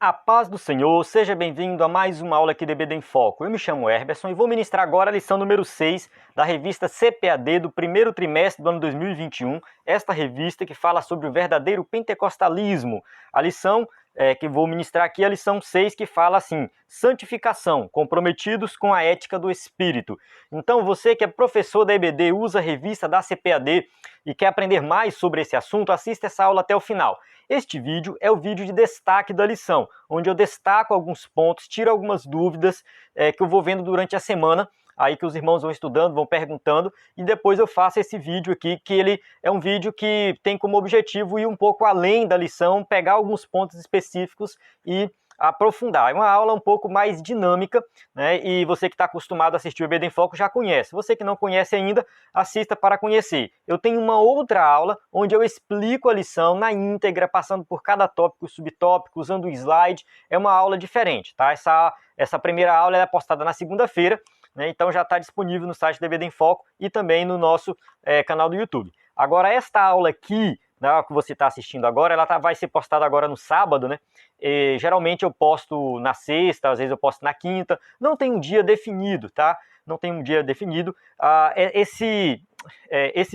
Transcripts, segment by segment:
A paz do Senhor, seja bem-vindo a mais uma aula aqui do EBD em Foco. Eu me chamo Herberson e vou ministrar agora a lição número 6 da revista CPAD do primeiro trimestre do ano 2021, esta revista que fala sobre o verdadeiro pentecostalismo. A lição que vou ministrar aqui é a lição 6, que fala assim: santificação, comprometidos com a ética do Espírito. Então você que é professor da EBD, usa a revista da CPAD e quer aprender mais sobre esse assunto, assista essa aula até o final. Este vídeo é o vídeo de destaque da lição, onde eu destaco alguns pontos, tiro algumas dúvidas que eu vou vendo durante a semana, aí que os irmãos vão estudando, vão perguntando, e depois eu faço esse vídeo aqui, que ele é um vídeo que tem como objetivo ir um pouco além da lição, pegar alguns pontos específicos e aprofundar. É uma aula um pouco mais dinâmica, né? E você que está acostumado a assistir o EBD em Foco já conhece. Você que não conhece ainda, assista para conhecer. Eu tenho uma outra aula onde eu explico a lição na íntegra, passando por cada tópico e subtópico, usando o slide. É uma aula diferente, tá? Essa primeira aula é postada na segunda-feira, né? Então já está disponível no site do EBD em Foco e também no nosso canal do YouTube. Agora, esta aula aqui, que você está assistindo agora, ela vai ser postada agora no sábado, né? E, geralmente eu posto na sexta, às vezes eu posto na quinta, não tem um dia definido, tá? Não tem um dia definido. Esse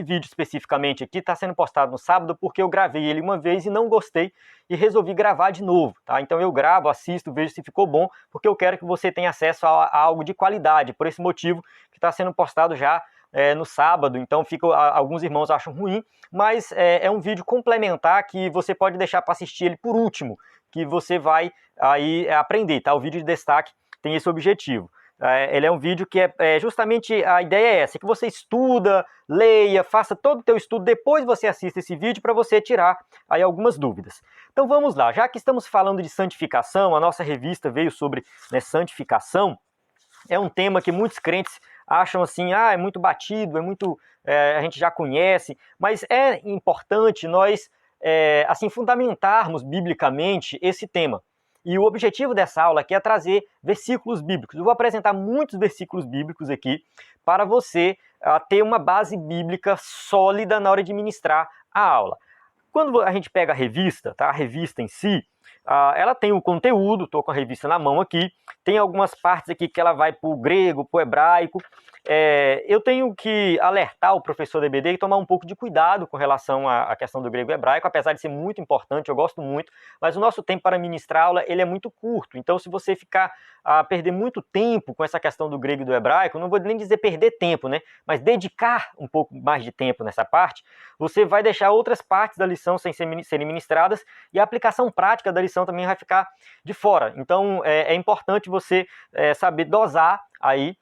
vídeo especificamente aqui está sendo postado no sábado porque eu gravei ele uma vez e não gostei e resolvi gravar de novo, tá? Então eu gravo, assisto, vejo se ficou bom, porque eu quero que você tenha acesso a algo de qualidade, por esse motivo que está sendo postado já no sábado. Então alguns irmãos acham ruim, mas é um vídeo complementar que você pode deixar para assistir ele por último, que você vai aí aprender, tá? O vídeo de destaque tem esse objetivo. Ele é um vídeo que justamente a ideia é essa, que você estuda, leia, faça todo o teu estudo, depois você assista esse vídeo para você tirar aí algumas dúvidas. Então vamos lá, já que estamos falando de santificação, a nossa revista veio sobre santificação, é um tema que muitos crentes acham assim, é muito batido, a gente já conhece, mas é importante nós assim fundamentarmos biblicamente esse tema. E o objetivo dessa aula aqui é trazer versículos bíblicos. Eu vou apresentar muitos versículos bíblicos aqui para você ter uma base bíblica sólida na hora de ministrar a aula. Quando a gente pega a revista, tá? A revista em si, ela tem o conteúdo, estou com a revista na mão aqui, tem algumas partes aqui que ela vai para o grego, para o hebraico. Eu tenho que alertar o professor da EBD e tomar um pouco de cuidado com relação à questão do grego e hebraico, apesar de ser muito importante, eu gosto muito, mas o nosso tempo para ministrar aula ele é muito curto. Então, se você ficar a perder muito tempo com essa questão do grego e do hebraico, não vou nem dizer perder tempo, né? Mas dedicar um pouco mais de tempo nessa parte, você vai deixar outras partes da lição sem serem ministradas e a aplicação prática da lição também vai ficar de fora. Então, é importante você saber dosar aí.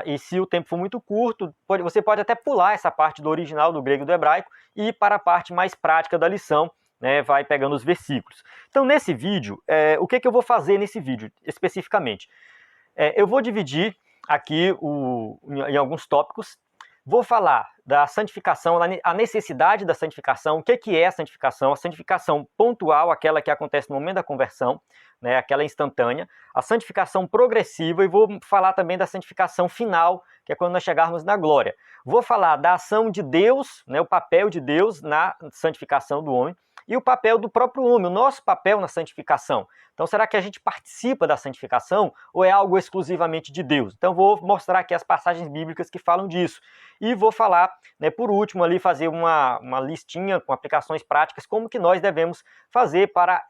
E se o tempo for muito curto, você pode até pular essa parte do original do grego e do hebraico e ir para a parte mais prática da lição, né, vai pegando os versículos. Então, nesse vídeo, o que eu vou fazer nesse vídeo especificamente? Eu vou dividir aqui em alguns tópicos. Vou falar da santificação, a necessidade da santificação, o que é a santificação pontual, aquela que acontece no momento da conversão, né, aquela instantânea, a santificação progressiva, e vou falar também da santificação final, que é quando nós chegarmos na glória. Vou falar da ação de Deus, né, o papel de Deus na santificação do homem, e o papel do próprio homem, o nosso papel na santificação. Então, será que a gente participa da santificação ou é algo exclusivamente de Deus? Então, vou mostrar aqui as passagens bíblicas que falam disso. E vou falar, né, por último, ali fazer uma listinha com aplicações práticas, como que nós devemos fazer para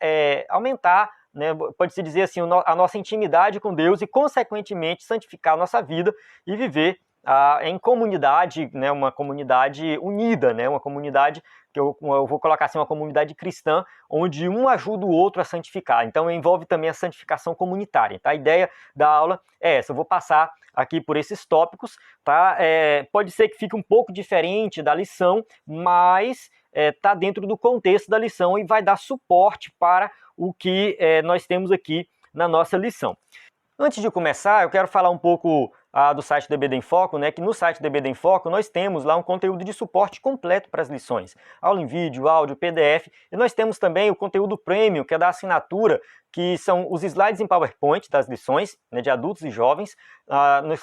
aumentar, né, pode-se dizer assim, a nossa intimidade com Deus e, consequentemente, santificar a nossa vida e viver em comunidade, né, uma comunidade unida, né, uma comunidade que eu vou colocar assim, uma comunidade cristã, onde um ajuda o outro a santificar. Então envolve também a santificação comunitária. Tá? A ideia da aula é essa, eu vou passar aqui por esses tópicos, tá? Pode ser que fique um pouco diferente da lição, mas está dentro do contexto da lição e vai dar suporte para o que nós temos aqui na nossa lição. Antes de começar, eu quero falar um pouco do site do EBD em Foco, né? Que no site do EBD em Foco nós temos lá um conteúdo de suporte completo para as lições. Aula em vídeo, áudio, PDF, e nós temos também o conteúdo premium, que é da assinatura, que são os slides em PowerPoint das lições, né, de adultos e jovens.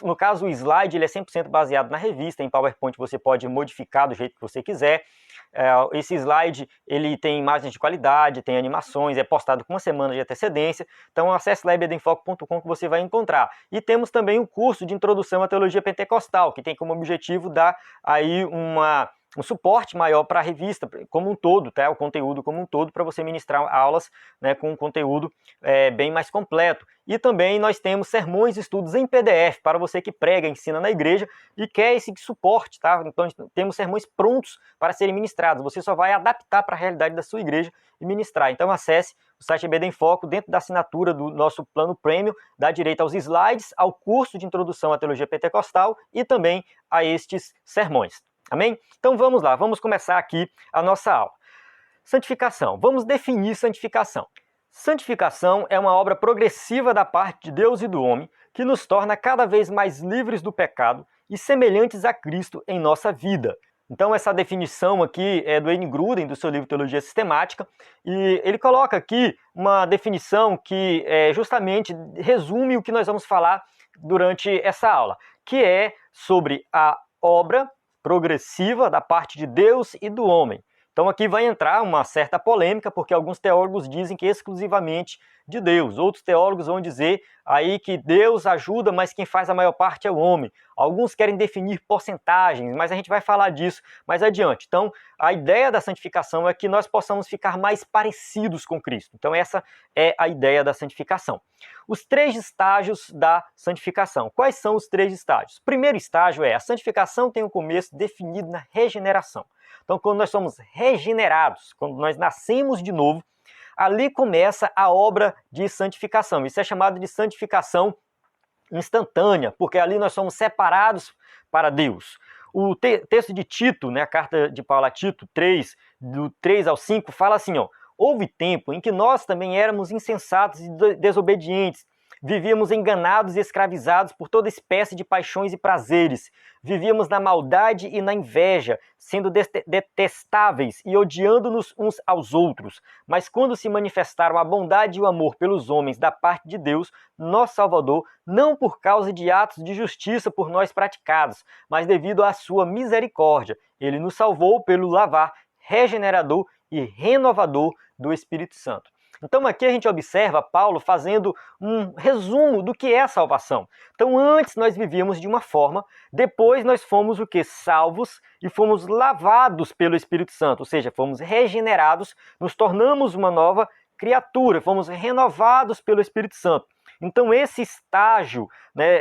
No caso, o slide ele é 100% baseado na revista, em PowerPoint você pode modificar do jeito que você quiser. Esse slide ele tem imagens de qualidade, tem animações, é postado com uma semana de antecedência. Então acesse lá ebedenfoco.com que você vai encontrar. E temos também o curso de Introdução à Teologia Pentecostal, que tem como objetivo dar aí um suporte maior para a revista como um todo, tá? O conteúdo como um todo, para você ministrar aulas, né, com um conteúdo bem mais completo. E também nós temos sermões e estudos em PDF para você que prega, ensina na igreja e quer esse suporte, tá? Então temos sermões prontos para serem ministrados. Você só vai adaptar para a realidade da sua igreja e ministrar. Então acesse o site EBD em Foco, dentro da assinatura do nosso plano Premium, dá direito aos slides, ao curso de Introdução à Teologia Pentecostal e também a estes sermões. Amém? Então vamos lá, vamos começar aqui a nossa aula. Santificação. Vamos definir santificação. Santificação é uma obra progressiva da parte de Deus e do homem que nos torna cada vez mais livres do pecado e semelhantes a Cristo em nossa vida. Então essa definição aqui é do Wayne Grudem, do seu livro Teologia Sistemática, e ele coloca aqui uma definição que justamente resume o que nós vamos falar durante essa aula, que é sobre a obra progressiva da parte de Deus e do homem. Então aqui vai entrar uma certa polêmica, porque alguns teólogos dizem que exclusivamente de Deus. Outros teólogos vão dizer aí que Deus ajuda, mas quem faz a maior parte é o homem. Alguns querem definir porcentagens, mas a gente vai falar disso mais adiante. Então a ideia da santificação é que nós possamos ficar mais parecidos com Cristo. Então essa é a ideia da santificação. Os 3 estágios da santificação. Quais são os 3 estágios? O primeiro estágio é a santificação tem um começo definido na regeneração. Então, quando nós somos regenerados, quando nós nascemos de novo, ali começa a obra de santificação. Isso é chamado de santificação instantânea, porque ali nós somos separados para Deus. O texto de Tito, né, a carta de Paulo a Tito 3, do 3 ao 5, fala assim, ó, houve tempo em que nós também éramos insensatos e desobedientes, vivíamos enganados e escravizados por toda espécie de paixões e prazeres. Vivíamos na maldade e na inveja, sendo detestáveis e odiando-nos uns aos outros. Mas quando se manifestaram a bondade e o amor pelos homens da parte de Deus, nosso Salvador, não por causa de atos de justiça por nós praticados, mas devido à sua misericórdia, ele nos salvou pelo lavar regenerador e renovador do Espírito Santo. Então aqui a gente observa Paulo fazendo um resumo do que é a salvação. Então antes nós vivíamos de uma forma, depois nós fomos o que? Salvos e fomos lavados pelo Espírito Santo, ou seja, fomos regenerados, nos tornamos uma nova criatura, fomos renovados pelo Espírito Santo. Então esse estágio, né,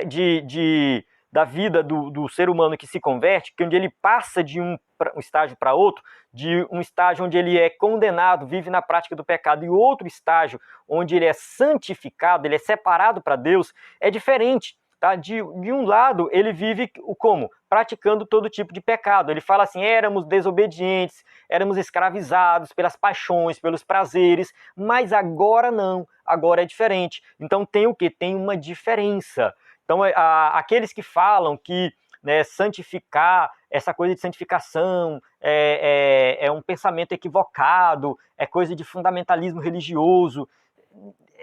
da vida do ser humano que se converte, que onde ele passa de um estágio para outro, de um estágio onde ele é condenado, vive na prática do pecado, e outro estágio onde ele é santificado, ele é separado para Deus, é diferente. Tá? De um lado, ele vive como? Praticando todo tipo de pecado. Ele fala assim, éramos desobedientes, éramos escravizados pelas paixões, pelos prazeres, mas agora não, agora é diferente. Então tem o quê? Tem uma diferença. Então, aqueles que falam que, né, santificar, essa coisa de santificação é um pensamento equivocado, é coisa de fundamentalismo religioso,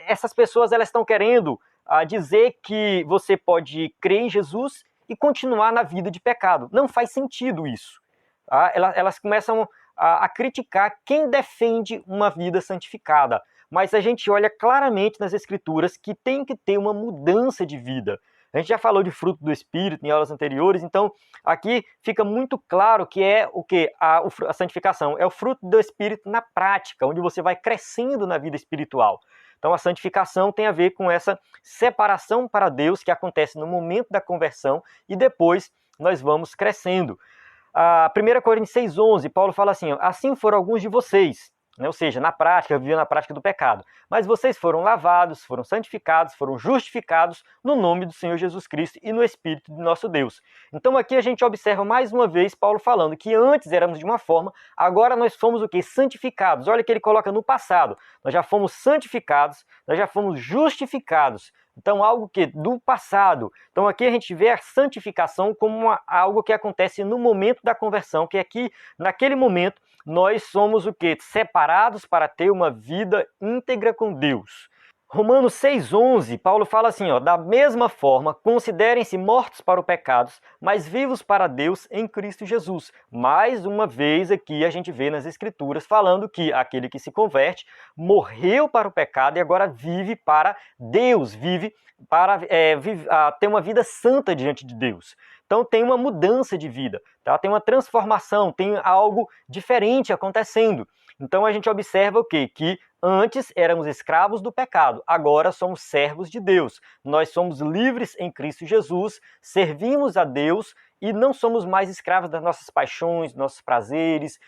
essas pessoas elas estão querendo dizer que você pode crer em Jesus e continuar na vida de pecado. Não faz sentido isso. Tá? Elas começam a criticar quem defende uma vida santificada. Mas a gente olha claramente nas Escrituras que tem que ter uma mudança de vida. A gente já falou de fruto do Espírito em aulas anteriores, então aqui fica muito claro que é o que? A santificação é o fruto do Espírito na prática, onde você vai crescendo na vida espiritual. Então a santificação tem a ver com essa separação para Deus que acontece no momento da conversão e depois nós vamos crescendo. 1 Coríntios 6,11, Paulo fala assim, assim foram alguns de vocês, né? Ou seja, na prática, viviam na prática do pecado. Mas vocês foram lavados, foram santificados, foram justificados no nome do Senhor Jesus Cristo e no Espírito de nosso Deus. Então aqui a gente observa mais uma vez Paulo falando que antes éramos de uma forma, agora nós fomos o quê? Santificados. Olha que ele coloca no passado. Nós já fomos santificados, nós já fomos justificados. Então algo que do passado. Então aqui a gente vê a santificação como algo que acontece no momento da conversão, que aqui, naquele momento, nós somos o quê? Separados para ter uma vida íntegra com Deus. Romanos 6,11, Paulo fala assim, ó, da mesma forma, considerem-se mortos para os pecados, mas vivos para Deus em Cristo Jesus. Mais uma vez aqui a gente vê nas Escrituras falando que aquele que se converte morreu para o pecado e agora vive para Deus, vive para ter uma vida santa diante de Deus. Então tem uma mudança de vida, tá? Tem uma transformação, tem algo diferente acontecendo. Então a gente observa o quê? Que antes éramos escravos do pecado, agora somos servos de Deus. Nós somos livres em Cristo Jesus, servimos a Deus e não somos mais escravos das nossas paixões, nossos prazeres,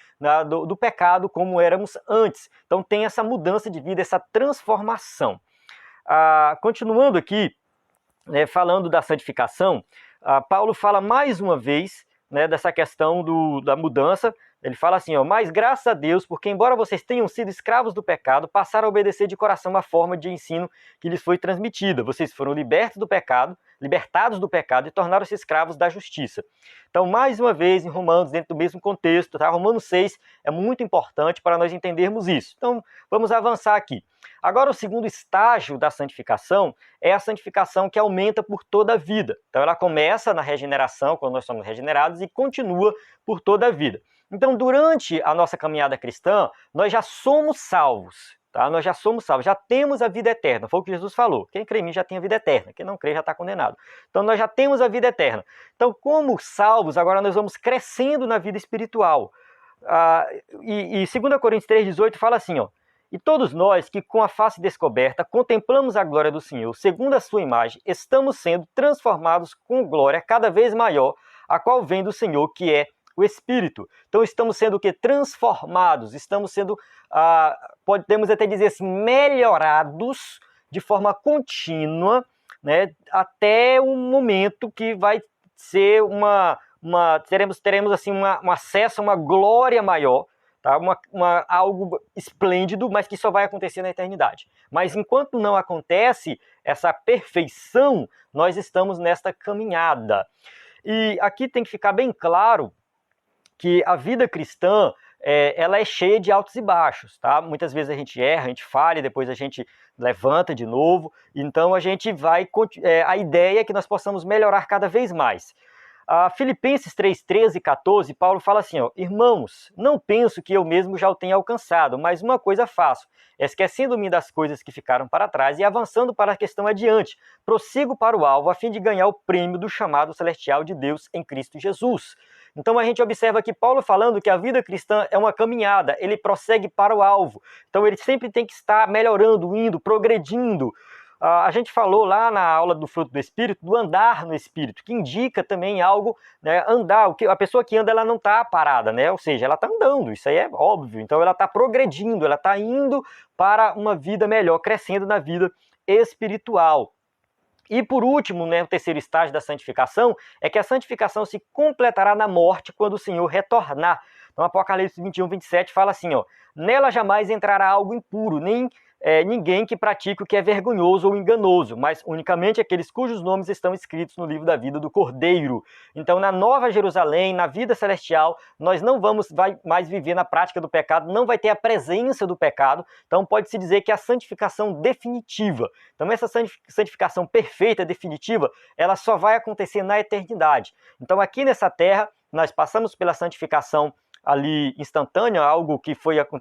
do pecado como éramos antes. Então tem essa mudança de vida, essa transformação. Continuando aqui, falando da santificação, Paulo fala mais uma vez, dessa questão da mudança. Ele fala assim, ó, mas graças a Deus, porque embora vocês tenham sido escravos do pecado, passaram a obedecer de coração a forma de ensino que lhes foi transmitida. Vocês foram libertados do pecado e tornaram-se escravos da justiça. Então, mais uma vez, em Romanos, dentro do mesmo contexto, tá? Romanos 6 é muito importante para nós entendermos isso. Então, vamos avançar aqui. Agora, o segundo estágio da santificação é a santificação que aumenta por toda a vida. Então, ela começa na regeneração, quando nós somos regenerados, e continua por toda a vida. Então, durante a nossa caminhada cristã, nós já somos salvos, tá? Nós já somos salvos, já temos a vida eterna. Foi o que Jesus falou. Quem crê em mim já tem a vida eterna. Quem não crê já está condenado. Então, nós já temos a vida eterna. Então, como salvos, agora nós vamos crescendo na vida espiritual. E 2 Coríntios 3,18 fala assim, ó, e todos nós que com a face descoberta contemplamos a glória do Senhor, segundo a sua imagem, estamos sendo transformados com glória cada vez maior, a qual vem do Senhor, que é o Espírito. Então estamos sendo o quê? Transformados, estamos sendo, podemos até dizer assim, melhorados de forma contínua, né, até o momento que vai ser teremos assim um acesso a uma glória maior, tá? Algo esplêndido, mas que só vai acontecer na eternidade. Mas enquanto não acontece essa perfeição, nós estamos nesta caminhada. E aqui tem que ficar bem claro que a vida cristã, ela é cheia de altos e baixos, tá? Muitas vezes a gente erra, a gente falha, depois a gente levanta de novo, então a gente vai, a ideia é que nós possamos melhorar cada vez mais. Filipenses 3, 13 e 14, Paulo fala assim, ó, irmãos, não penso que eu mesmo já o tenha alcançado, mas uma coisa faço, esquecendo-me das coisas que ficaram para trás e avançando para a questão adiante, prossigo para o alvo a fim de ganhar o prêmio do chamado celestial de Deus em Cristo Jesus. Então a gente observa aqui Paulo falando que a vida cristã é uma caminhada, ele prossegue para o alvo, então ele sempre tem que estar melhorando, indo, progredindo. A gente falou lá na aula do fruto do Espírito, do andar no Espírito, que indica também algo, né, andar. A pessoa que anda, ela não está parada, né? Ou seja, ela está andando, isso aí é óbvio. Então ela está progredindo, ela está indo para uma vida melhor, crescendo na vida espiritual. E por último, né, o terceiro estágio da santificação é que a santificação se completará na morte quando o Senhor retornar. Então Apocalipse 21, 27 fala assim, ó, nela jamais entrará algo impuro, nem ninguém que pratique o que é vergonhoso ou enganoso, mas unicamente aqueles cujos nomes estão escritos no livro da vida do Cordeiro. Então, na Nova Jerusalém, na vida celestial, nós não vamos mais viver na prática do pecado, não vai ter a presença do pecado, então pode-se dizer que é a santificação definitiva. Então, essa santificação perfeita, definitiva, ela só vai acontecer na eternidade. Então, aqui nessa terra, nós passamos pela santificação ali instantânea, algo que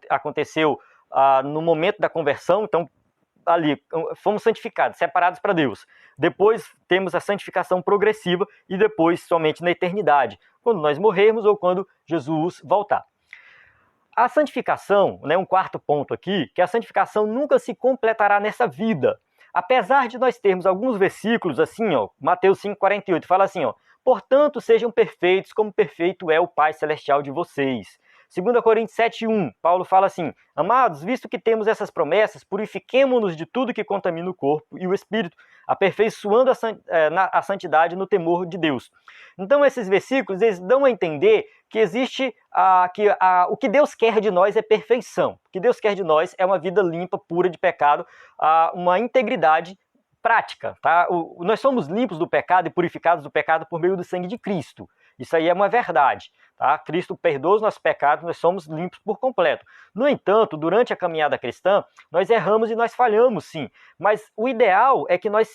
aconteceu no momento da conversão, então ali fomos santificados, separados para Deus. Depois temos a santificação progressiva e depois somente na eternidade, quando nós morrermos ou quando Jesus voltar. A santificação, né, um quarto ponto aqui, que a santificação nunca se completará nessa vida. Apesar de nós termos alguns versículos assim, ó, Mateus 5,48, fala assim, ó, portanto sejam perfeitos como perfeito é o Pai Celestial de vocês. 2 Coríntios 7,1, Paulo fala assim, amados, visto que temos essas promessas, purifiquemo-nos de tudo que contamina o corpo e o espírito, aperfeiçoando a santidade no temor de Deus. Então esses versículos, eles dão a entender que existe, o que Deus quer de nós é perfeição. O que Deus quer de nós é uma vida limpa, pura de pecado, uma integridade prática, tá? Nós somos limpos do pecado e purificados do pecado por meio do sangue de Cristo. Isso aí é uma verdade. Tá? Cristo perdoa os nossos pecados, nós somos limpos por completo. No entanto, durante a caminhada cristã, nós erramos e nós falhamos, sim. Mas o ideal é que nós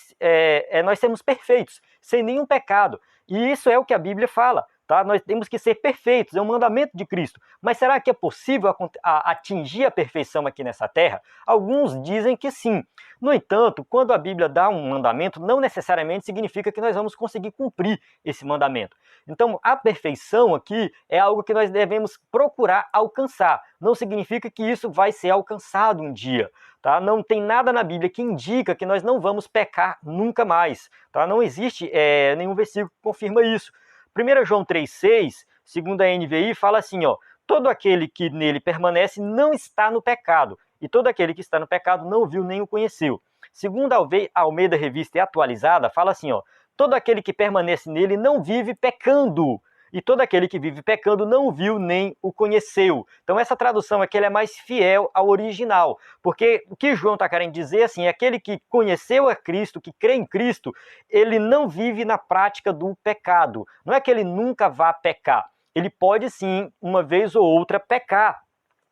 sermos perfeitos, sem nenhum pecado. E isso é o que a Bíblia fala. Tá? Nós temos que ser perfeitos, é um mandamento de Cristo. Mas será que é possível atingir a perfeição aqui nessa terra? Alguns dizem que sim. No entanto, quando a Bíblia dá um mandamento, não necessariamente significa que nós vamos conseguir cumprir esse mandamento. Então, a perfeição aqui é algo que nós devemos procurar alcançar. Não significa que isso vai ser alcançado um dia. Tá? Não tem nada na Bíblia que indica que nós não vamos pecar nunca mais. Tá? Não existe nenhum versículo que confirma isso. 1 João 3,6, segundo a NVI, fala assim, ó, todo aquele que nele permanece não está no pecado, e todo aquele que está no pecado não viu nem o conheceu. Segundo a Almeida Revista e Atualizada, fala assim, ó, todo aquele que permanece nele não vive pecando, e todo aquele que vive pecando não o viu nem o conheceu. Então essa tradução aqui ela é mais fiel ao original, porque o que João está querendo dizer assim, é aquele que conheceu a Cristo, que crê em Cristo, ele não vive na prática do pecado. Não é que ele nunca vá pecar, ele pode sim, uma vez ou outra, pecar.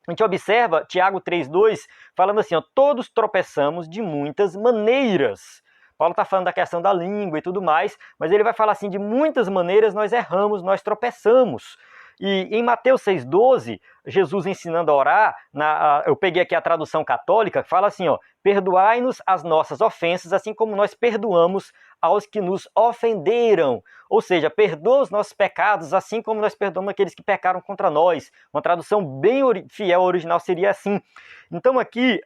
A gente observa Tiago 3,2 falando assim, ó, todos tropeçamos de muitas maneiras. Paulo está falando da questão da língua e tudo mais, mas ele vai falar assim, de muitas maneiras nós erramos, nós tropeçamos. E em Mateus 6,12, Jesus ensinando a orar, eu peguei aqui a tradução católica, que fala assim, ó, perdoai-nos as nossas ofensas, assim como nós perdoamos aos que nos ofenderam. Ou seja, perdoa os nossos pecados, assim como nós perdoamos aqueles que pecaram contra nós. Uma tradução bem fiel ao original seria assim. Então aqui,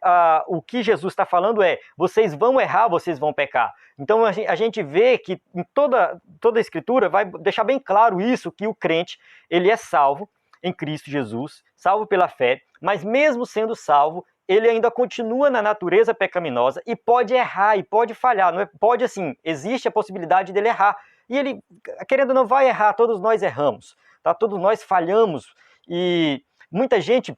o que Jesus está falando é, vocês vão errar, vocês vão pecar. Então a gente vê que em toda a Escritura vai deixar bem claro isso, que o crente, ele é salvo em Cristo Jesus, salvo pela fé, mas mesmo sendo salvo, ele ainda continua na natureza pecaminosa e pode errar e pode falhar. Não é, pode assim, existe a possibilidade dele errar. E ele, querendo ou não, vai errar, todos nós erramos, tá? Todos nós falhamos. E muita gente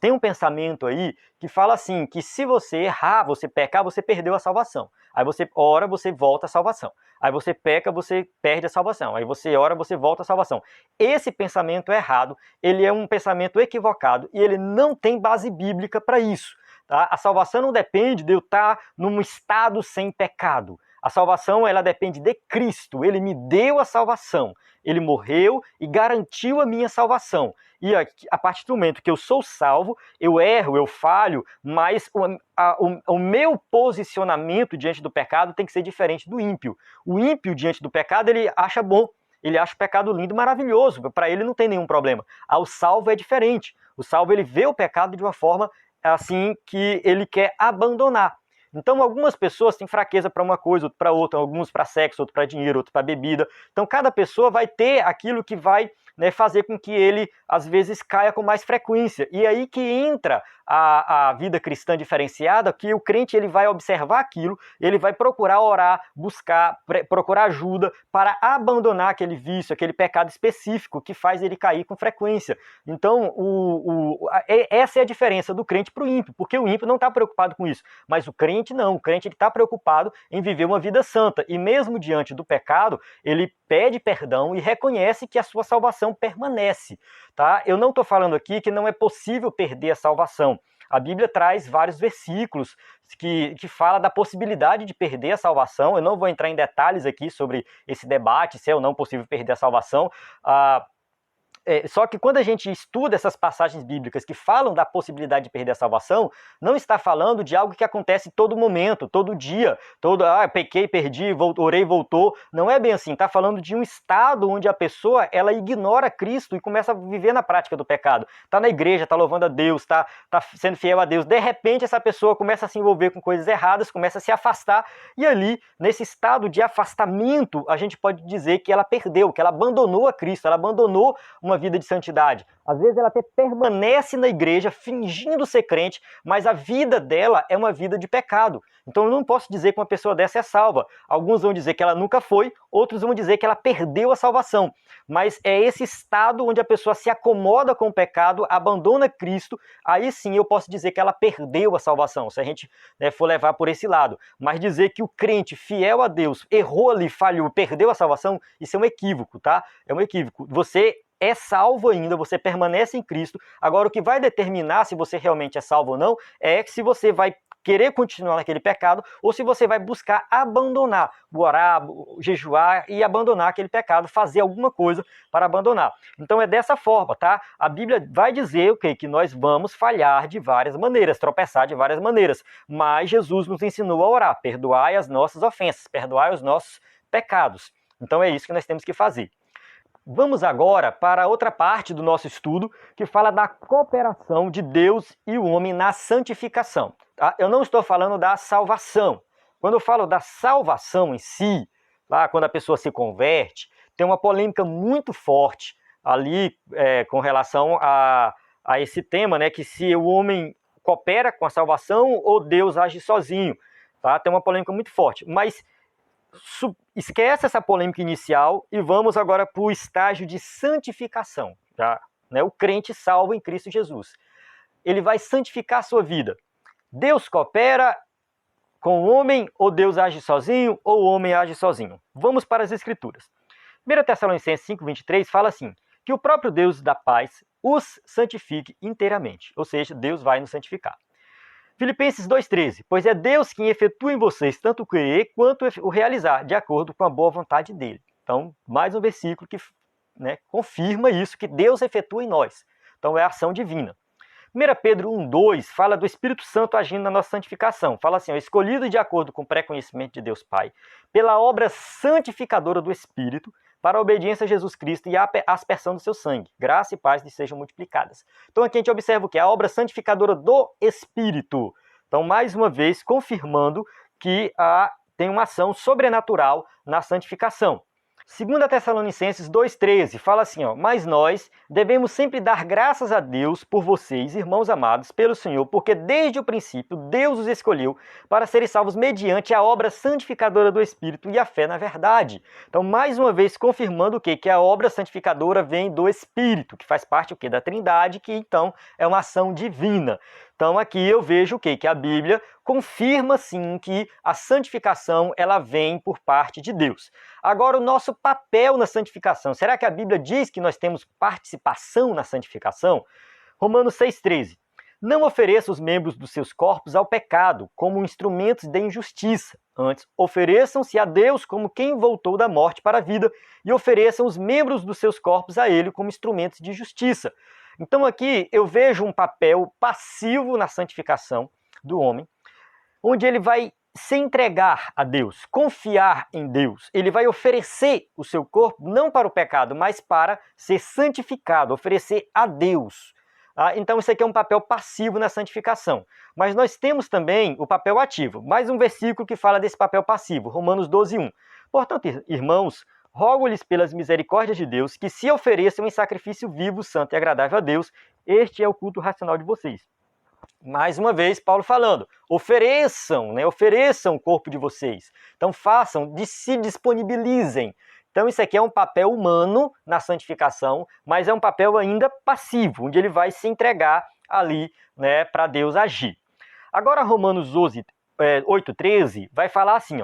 tem um pensamento aí que fala assim, que se você errar, você pecar, você perdeu a salvação. Aí você ora, você volta à salvação. Aí você peca, você perde a salvação. Aí você ora, você volta à salvação. Esse pensamento é errado, ele é um pensamento equivocado e ele não tem base bíblica para isso. Tá? A salvação não depende de eu estar num estado sem pecado. A salvação, ela depende de Cristo. Ele me deu a salvação. Ele morreu e garantiu a minha salvação. E a partir do momento que eu sou salvo, eu erro, eu falho, mas o meu posicionamento diante do pecado tem que ser diferente do ímpio. O ímpio diante do pecado, ele acha bom. Ele acha o pecado lindo, maravilhoso. Para ele não tem nenhum problema. O salvo é diferente. O salvo, ele vê o pecado de uma forma assim que ele quer abandonar. Então, algumas pessoas têm fraqueza para uma coisa, outras para outra, alguns para sexo, outros para dinheiro, outros para bebida. Então, cada pessoa vai ter aquilo que vai fazer com que ele, às vezes, caia com mais frequência. E aí que entra a vida cristã diferenciada, que o crente ele vai observar aquilo, ele vai procurar orar, procurar ajuda para abandonar aquele vício, aquele pecado específico que faz ele cair com frequência. Então, essa é a diferença do crente para o ímpio, porque o ímpio não está preocupado com isso, mas o crente não. O crente está preocupado em viver uma vida santa, e mesmo diante do pecado, ele pede perdão e reconhece que a sua salvação permanece. Tá? Eu não estou falando aqui que não é possível perder a salvação. A Bíblia traz vários versículos que fala da possibilidade de perder a salvação. Eu não vou entrar em detalhes aqui sobre esse debate, se é ou não possível perder a salvação. Só que quando a gente estuda essas passagens bíblicas que falam da possibilidade de perder a salvação, não está falando de algo que acontece todo momento, todo dia, pequei, perdi, orei, voltou. Não é bem assim, está falando de um estado onde a pessoa ela ignora Cristo e começa a viver na prática do pecado. Está na igreja, está louvando a Deus, está sendo fiel a Deus. De repente essa pessoa começa a se envolver com coisas erradas, começa a se afastar, e ali, nesse estado de afastamento, a gente pode dizer que ela perdeu, que ela abandonou a Cristo, ela abandonou uma vida de santidade. Às vezes ela até permanece na igreja fingindo ser crente, mas a vida dela é uma vida de pecado. Então eu não posso dizer que uma pessoa dessa é salva. Alguns vão dizer que ela nunca foi, outros vão dizer que ela perdeu a salvação. Mas é esse estado onde a pessoa se acomoda com o pecado, abandona Cristo, aí sim eu posso dizer que ela perdeu a salvação, se a gente for levar por esse lado. Mas dizer que o crente fiel a Deus errou ali, falhou, perdeu a salvação, isso é um equívoco, tá? É um equívoco. Você é salvo ainda, você permanece em Cristo. Agora, o que vai determinar se você realmente é salvo ou não é se você vai querer continuar naquele pecado ou se você vai buscar abandonar, orar, jejuar e abandonar aquele pecado, fazer alguma coisa para abandonar. Então é dessa forma, tá? A Bíblia vai dizer que nós vamos falhar de várias maneiras, tropeçar de várias maneiras, mas Jesus nos ensinou a orar: perdoai as nossas ofensas, perdoai os nossos pecados. Então é isso que nós temos que fazer. Vamos agora para outra parte do nosso estudo, que fala da cooperação de Deus e o homem na santificação. Tá? Eu não estou falando da salvação. Quando eu falo da salvação em si, lá quando a pessoa se converte, tem uma polêmica muito forte ali com relação a esse tema, né, que se o homem coopera com a salvação ou Deus age sozinho. Tá? Tem uma polêmica muito forte, mas esquece essa polêmica inicial e vamos agora para o estágio de santificação. Tá? Né? O crente salvo em Cristo Jesus. Ele vai santificar a sua vida. Deus coopera com o homem ou Deus age sozinho ou o homem age sozinho? Vamos para as Escrituras. 1 Tessalonicenses 5,23 fala assim: que o próprio Deus da paz os santifique inteiramente. Ou seja, Deus vai nos santificar. Filipenses 2,13, pois é Deus quem efetua em vocês tanto o querer quanto o realizar, de acordo com a boa vontade dele. Então, mais um versículo que confirma isso, que Deus efetua em nós. Então, é a ação divina. 1 Pedro 1,2 fala do Espírito Santo agindo na nossa santificação. Fala assim: escolhido de acordo com o pré-conhecimento de Deus Pai, pela obra santificadora do Espírito, para a obediência a Jesus Cristo e a aspersão do seu sangue. Graça e paz lhes sejam multiplicadas. Então aqui a gente observa o que? A obra santificadora do Espírito. Então, mais uma vez, confirmando que tem uma ação sobrenatural na santificação. 2 Tessalonicenses 2,13 fala assim: mas nós devemos sempre dar graças a Deus por vocês, irmãos amados, pelo Senhor, porque desde o princípio Deus os escolheu para serem salvos mediante a obra santificadora do Espírito e a fé na verdade. Então, mais uma vez, confirmando o quê? Que a obra santificadora vem do Espírito, que faz parte da Trindade, que então é uma ação divina. Então aqui eu vejo o quê? Que a Bíblia confirma sim que a santificação ela vem por parte de Deus. Agora, o nosso papel na santificação. Será que a Bíblia diz que nós temos participação na santificação? Romanos 6,13. Não ofereça os membros dos seus corpos ao pecado como instrumentos de injustiça. Antes, ofereçam-se a Deus como quem voltou da morte para a vida e ofereçam os membros dos seus corpos a Ele como instrumentos de justiça. Então aqui eu vejo um papel passivo na santificação do homem, onde ele vai se entregar a Deus, confiar em Deus. Ele vai oferecer o seu corpo não para o pecado, mas para ser santificado, oferecer a Deus. Então isso aqui é um papel passivo na santificação. Mas nós temos também o papel ativo. Mais um versículo que fala desse papel passivo, Romanos 12,1. Portanto, irmãos, rogo-lhes pelas misericórdias de Deus que se ofereçam em sacrifício vivo, santo e agradável a Deus. Este é o culto racional de vocês. Mais uma vez, Paulo falando, ofereçam, ofereçam o corpo de vocês. Então façam, se disponibilizem. Então isso aqui é um papel humano na santificação, mas é um papel ainda passivo, onde ele vai se entregar ali para Deus agir. Agora Romanos 8,13 vai falar assim,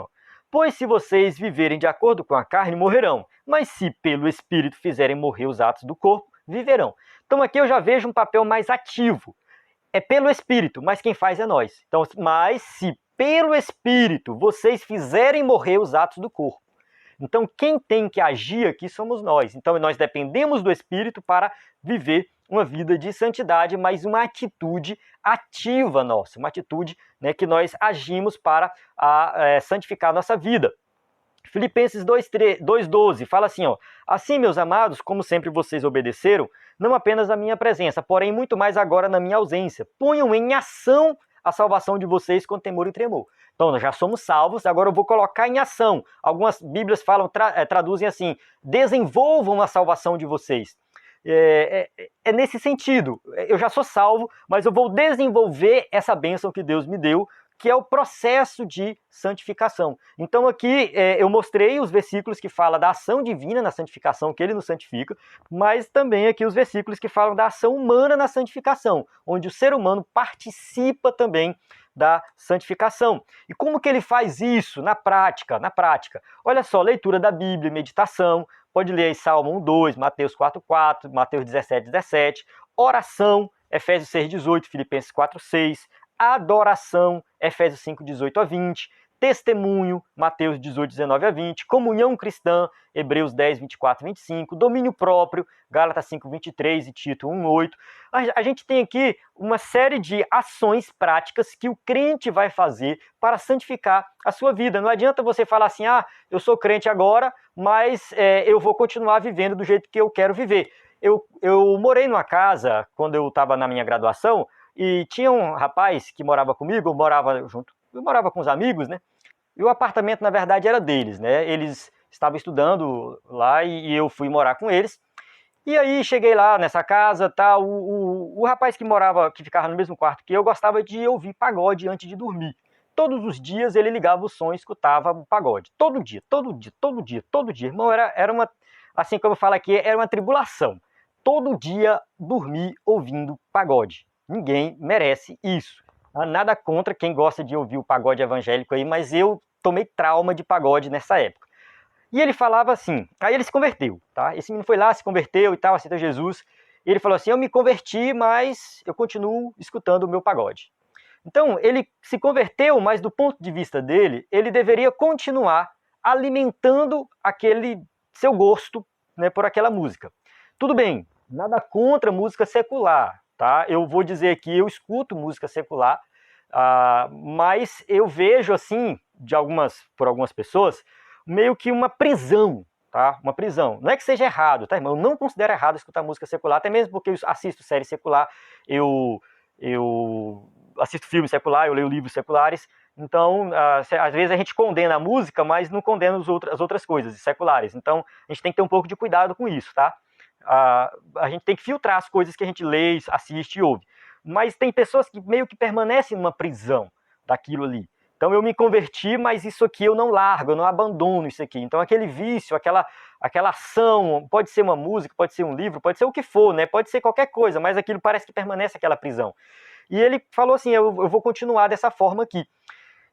pois se vocês viverem de acordo com a carne, morrerão. Mas se pelo Espírito fizerem morrer os atos do corpo, viverão. Então aqui eu já vejo um papel mais ativo. É pelo Espírito, mas quem faz é nós. Então, mas se pelo Espírito vocês fizerem morrer os atos do corpo. Então quem tem que agir aqui somos nós. Então nós dependemos do Espírito para viver uma vida de santidade, mas uma atitude ativa nossa, uma atitude que nós agimos para santificar a nossa vida. Filipenses 2,12 fala assim, assim, meus amados, como sempre vocês obedeceram, não apenas na minha presença, porém muito mais agora na minha ausência. Ponham em ação a salvação de vocês com temor e tremor. Então, nós já somos salvos, agora eu vou colocar em ação. Algumas Bíblias traduzem assim, desenvolvam a salvação de vocês. é nesse sentido. Eu já sou salvo, mas eu vou desenvolver essa bênção que Deus me deu, que é o processo de santificação. Então aqui eu mostrei os versículos que falam da ação divina na santificação, que ele nos santifica, mas também aqui os versículos que falam da ação humana na santificação, onde o ser humano participa também da santificação. E como que ele faz isso na prática? Na prática, olha só, leitura da Bíblia, meditação, pode ler aí Salmo 1:2, Mateus 4:4, Mateus 17:17, oração, Efésios 6:18, Filipenses 4:6, adoração, Efésios 5:18-20, testemunho, Mateus 18:19-20, comunhão cristã, Hebreus 10:24-25, domínio próprio, Gálatas 5:23 e Tito 1:8. A gente tem aqui uma série de ações práticas que o crente vai fazer para santificar a sua vida. Não adianta você falar assim, eu sou crente agora, mas eu vou continuar vivendo do jeito que eu quero viver. Eu morei numa casa, quando eu estava na minha graduação, e tinha um rapaz que morava comigo, eu morava com os amigos, né? E o apartamento, na verdade, era deles, né? Eles estavam estudando lá e eu fui morar com eles. E aí cheguei lá nessa casa, tá? O rapaz que ficava no mesmo quarto que eu, gostava de ouvir pagode antes de dormir. Todos os dias ele ligava o som e escutava o pagode. Todo dia, todo dia, todo dia, todo dia. Irmão, era uma, assim como eu falo aqui, era uma tribulação. Todo dia dormir ouvindo pagode. Ninguém merece isso. Nada contra quem gosta de ouvir o pagode evangélico aí, mas eu tomei trauma de pagode nessa época. E ele falava assim, aí ele se converteu, tá? Esse menino foi lá, se converteu e tal, aceitou Jesus. E ele falou assim, eu me converti, mas eu continuo escutando o meu pagode. Então, ele se converteu, mas do ponto de vista dele, ele deveria continuar alimentando aquele seu gosto, né, por aquela música. Tudo bem, nada contra música secular, tá? Eu vou dizer aqui, eu escuto música secular, mas eu vejo assim, por algumas pessoas, meio que uma prisão, tá? Uma prisão. Não é que seja errado, tá, irmão? Eu não considero errado escutar música secular, até mesmo porque eu assisto série secular, eu assisto filme secular, eu leio livros seculares, então, às vezes a gente condena a música, mas não condena as outras coisas seculares. Então, a gente tem que ter um pouco de cuidado com isso, tá? A gente tem que filtrar as coisas que a gente lê, assiste e ouve. Mas tem pessoas que meio que permanecem numa prisão daquilo ali. Então eu me converti, mas isso aqui eu não largo, eu não abandono isso aqui. Então aquele vício, aquela ação, pode ser uma música, pode ser um livro, pode ser o que for, né? Pode ser qualquer coisa, mas aquilo parece que permanece aquela prisão. E ele falou assim, eu vou continuar dessa forma aqui.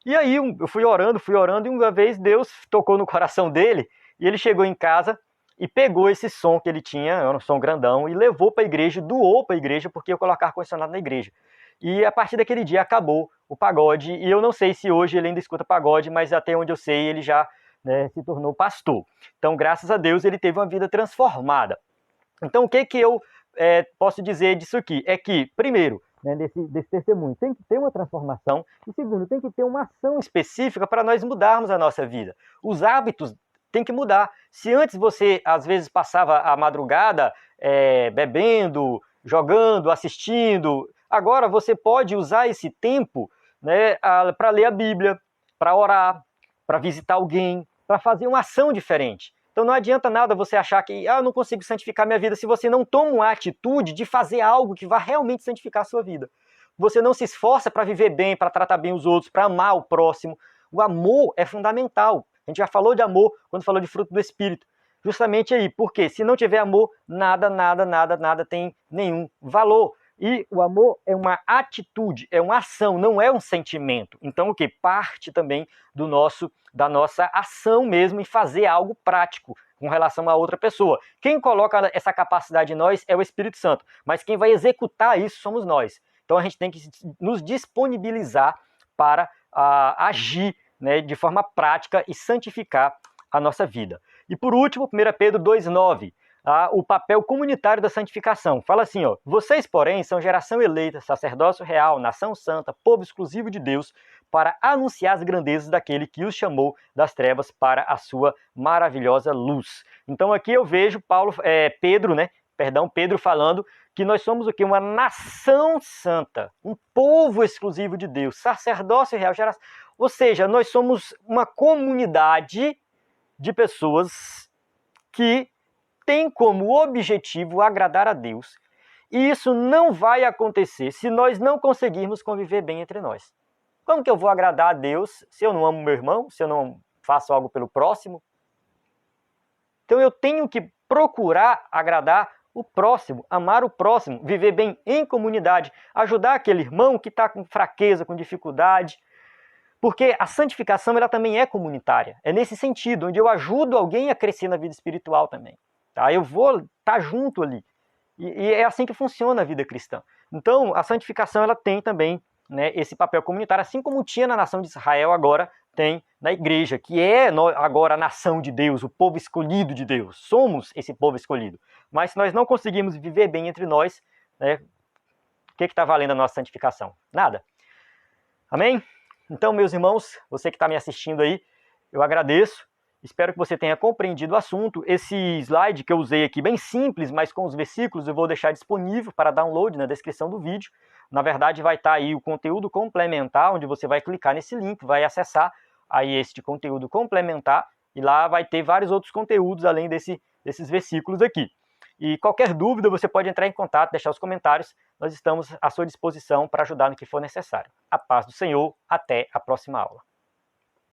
E aí eu fui orando, e uma vez Deus tocou no coração dele, e ele chegou em casa e pegou esse som que ele tinha, era um som grandão, e levou para a igreja, doou para a igreja, porque eu colocar ar-condicionado na igreja. E a partir daquele dia acabou o pagode, e eu não sei se hoje ele ainda escuta pagode, mas até onde eu sei ele já, né, se tornou pastor. Então, graças a Deus, ele teve uma vida transformada. Então, o que eu posso dizer disso aqui? É que, primeiro, né, desse testemunho, tem que ter uma transformação, e segundo, tem que ter uma ação específica para nós mudarmos a nossa vida. Os hábitos têm que mudar. Se antes você, às vezes, passava a madrugada bebendo, jogando, assistindo, agora você pode usar esse tempo, né, para ler a Bíblia, para orar, para visitar alguém, para fazer uma ação diferente. Então não adianta nada você achar que eu não consigo santificar minha vida se você não toma uma atitude de fazer algo que vá realmente santificar a sua vida. Você não se esforça para viver bem, para tratar bem os outros, para amar o próximo. O amor é fundamental. A gente já falou de amor quando falou de fruto do Espírito. Justamente aí, porque se não tiver amor, nada tem nenhum valor. E o amor é uma atitude, é uma ação, não é um sentimento. Então o que? Parte também da nossa ação mesmo em fazer algo prático com relação a outra pessoa. Quem coloca essa capacidade em nós é o Espírito Santo, mas quem vai executar isso somos nós. Então a gente tem que nos disponibilizar para agir, né, de forma prática e santificar a nossa vida. E por último, 1 Pedro 2,9. O papel comunitário da santificação. Fala assim, ó, vocês, porém, são geração eleita, sacerdócio real, nação santa, povo exclusivo de Deus, para anunciar as grandezas daquele que os chamou das trevas para a sua maravilhosa luz. Então aqui eu vejo Pedro falando que nós somos o quê? Uma nação santa, um povo exclusivo de Deus, sacerdócio real, geração. Ou seja, nós somos uma comunidade de pessoas que tem como objetivo agradar a Deus. E isso não vai acontecer se nós não conseguirmos conviver bem entre nós. Como que eu vou agradar a Deus se eu não amo meu irmão, se eu não faço algo pelo próximo? Então eu tenho que procurar agradar o próximo, amar o próximo, viver bem em comunidade, ajudar aquele irmão que está com fraqueza, com dificuldade. Porque a santificação ela também é comunitária. É nesse sentido, onde eu ajudo alguém a crescer na vida espiritual também. Tá? Eu vou estar junto ali. E é assim que funciona a vida cristã. Então, a santificação ela tem também, né, esse papel comunitário, assim como tinha na nação de Israel, agora tem na igreja, que é agora a nação de Deus, o povo escolhido de Deus. Somos esse povo escolhido. Mas se nós não conseguirmos viver bem entre nós, né, o que está valendo a nossa santificação? Nada. Amém? Então, meus irmãos, você que está me assistindo aí, eu agradeço. Espero que você tenha compreendido o assunto. Esse slide que eu usei aqui, bem simples, mas com os versículos, eu vou deixar disponível para download na descrição do vídeo. Na verdade, vai estar aí o conteúdo complementar, onde você vai clicar nesse link, vai acessar aí este conteúdo complementar, e lá vai ter vários outros conteúdos além desses versículos aqui. E qualquer dúvida, você pode entrar em contato, deixar os comentários. Nós estamos à sua disposição para ajudar no que for necessário. A paz do Senhor. Até a próxima aula.